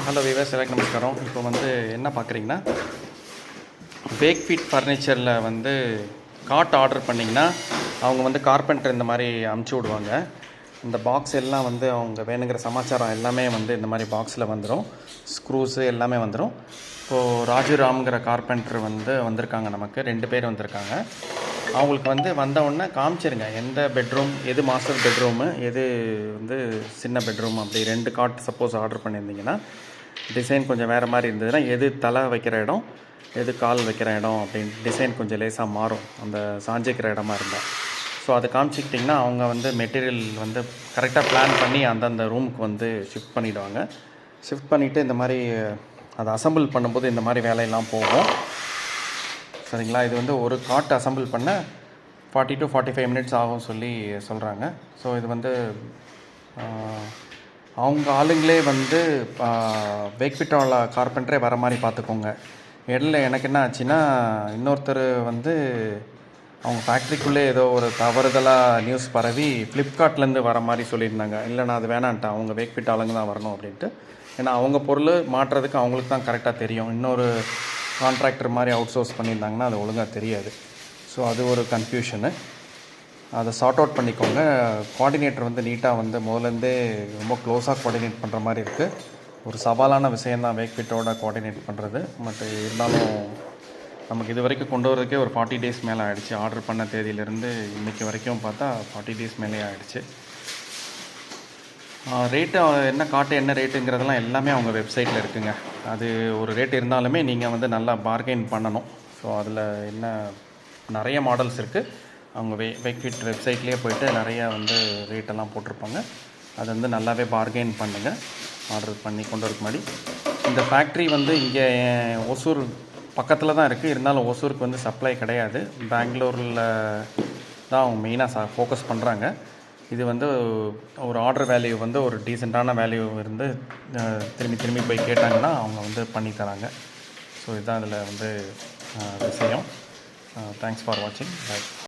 Hello viewers, எல்லாருக்கும் நமஸ்காரம். இப்போ வந்து என்ன பார்க்குறீங்கன்னா, வேக்ஃபீட் ஃபர்னிச்சரில் வந்து காட் ஆர்டர் பண்ணிங்கன்னா அவங்க வந்து கார்பெண்டர் இந்த மாதிரி அமுச்சு விடுவாங்க. இந்த பாக்ஸ் எல்லாம் வந்து அவங்க வேணுங்கிற சமாச்சாரம் எல்லாமே வந்து இந்த மாதிரி பாக்ஸில் வந்துடும். ஸ்க்ரூஸு எல்லாமே வந்துடும். இப்போது ராஜுராம்ங்கிற கார்பெண்டர் வந்து வந்திருக்காங்க. நமக்கு 2 பேர் வந்திருக்காங்க. அவங்களுக்கு வந்து வந்தவுடனே காமிச்சிருங்க எந்த பெட்ரூம், எது மாஸ்டர் பெட்ரூமு, எது வந்து சின்ன பெட்ரூம், அப்படி 2 காட் சப்போஸ் ஆர்டர் பண்ணியிருந்தீங்கன்னா டிசைன் கொஞ்சம் வேறு மாதிரி இருந்ததுன்னா எது தலை வைக்கிற இடம், எது கால் வைக்கிற இடம் அப்படின்னு டிசைன் கொஞ்சம் லேசாக மாறும் அந்த சாஞ்சிக்கிற இடமா இருந்தால். ஸோ அதை காமிச்சிக்கிட்டிங்கன்னா அவங்க வந்து மெட்டீரியல் வந்து கரெக்டாக பிளான் பண்ணி அந்தந்த ரூமுக்கு வந்து ஷிஃப்ட் பண்ணிவிடுவாங்க. ஷிஃப்ட் பண்ணிவிட்டு இந்த மாதிரி அதை அசம்பிள் பண்ணும்போது இந்த மாதிரி வேலையெல்லாம் போகும். சரிங்களா? இது வந்து ஒரு காட் அசம்பிள் பண்ண 40 to 45 மினிட்ஸ் ஆகும் சொல்லி சொல்கிறாங்க. ஸோ இது வந்து அவங்க ஆளுங்களே வந்து வேக்ஃபீட்டோட கார்பெண்டரே வர மாதிரி பார்த்துக்கோங்க. இடையில எனக்கு என்ன ஆச்சுன்னா, இன்னொருத்தர் வந்து அவங்க ஃபேக்ட்ரிக்குள்ளே ஏதோ ஒரு தவறுதலாக நியூஸ் பரவி ஃப்ளிப்கார்ட்லேருந்து வர மாதிரி சொல்லியிருந்தாங்க. இல்லை, நான் அது வேணான்ட்டேன், அவங்க வேக்ஃபீட் ஆளுங்க தான் வரணும் அப்படின்ட்டு. ஏன்னா அவங்க பொருள் மாட்டுறதுக்கு அவங்களுக்கு தான் கரெக்டாக தெரியும். இன்னொரு கான்ட்ராக்டர் மாதிரி அவுட் சோர்ஸ் பண்ணியிருந்தாங்கன்னா அது ஒழுங்காக தெரியாது. ஸோ அது ஒரு கன்ஃபியூஷனு. அதை சார்ட் அவுட் பண்ணிக்கோங்க. கோஆர்டினேட்டர் வந்து நீட்டாக வந்து முதலேருந்தே ரொம்ப க்ளோஸாக கோஆர்டினேட் பண்ணுற மாதிரி இருக்குது. ஒரு சவாலான விஷயந்தான் வேக்ஃபீட்டோட கோஆர்டினேட் பண்ணுறது. பட் இருந்தாலும் நமக்கு இது வரைக்கும் கொண்டு வரதுக்கே ஒரு 40 டேஸ் மேலே ஆகிடுச்சு. ஆர்டர் பண்ண தேதியிலேருந்து இன்றைக்கி வரைக்கும் பார்த்தா 40 டேஸ் மேலே ஆகிடுச்சு. ரேட்டு என்ன காட்டு, என்ன ரேட்டுங்கிறதெல்லாம் எல்லாமே அவங்க வெப்சைட்டில் இருக்குதுங்க. அது ஒரு ரேட் இருந்தாலுமே நீங்கள் வந்து நல்லா பார்கெயின் பண்ணணும். ஸோ அதில் என்ன நிறைய மாடல்ஸ் இருக்குது. அவங்க வேக்ஃபீட் வெப்சைட்லேயே போய்ட்டு நிறையா வந்து ரேட்டெல்லாம் போட்டிருப்பாங்க. அது வந்து நல்லாவே பார்கெயின் பண்ணுங்கள் ஆர்டர் பண்ணி கொண்டு வரதுக்கு முன்னாடி. இந்த ஃபேக்ட்ரி வந்து இங்கே ஒசூர் பக்கத்தில் தான் இருக்குது. இருந்தாலும் ஒசூருக்கு வந்து சப்ளை கிடையாது. பெங்களூரில் தான் அவங்க மெயினாக ஃபோக்கஸ் பண்ணுறாங்க. இது வந்து ஒரு ஆர்டர் வேல்யூ வந்து ஒரு டீசெண்டான வேல்யூ இருந்து திரும்பி போய் கேட்டாங்கன்னா அவங்க வந்து பண்ணி தராங்க. ஸோ இதுதான் இதில் வந்து விஷயம். தேங்க்ஸ் ஃபார் வாட்சிங். பை.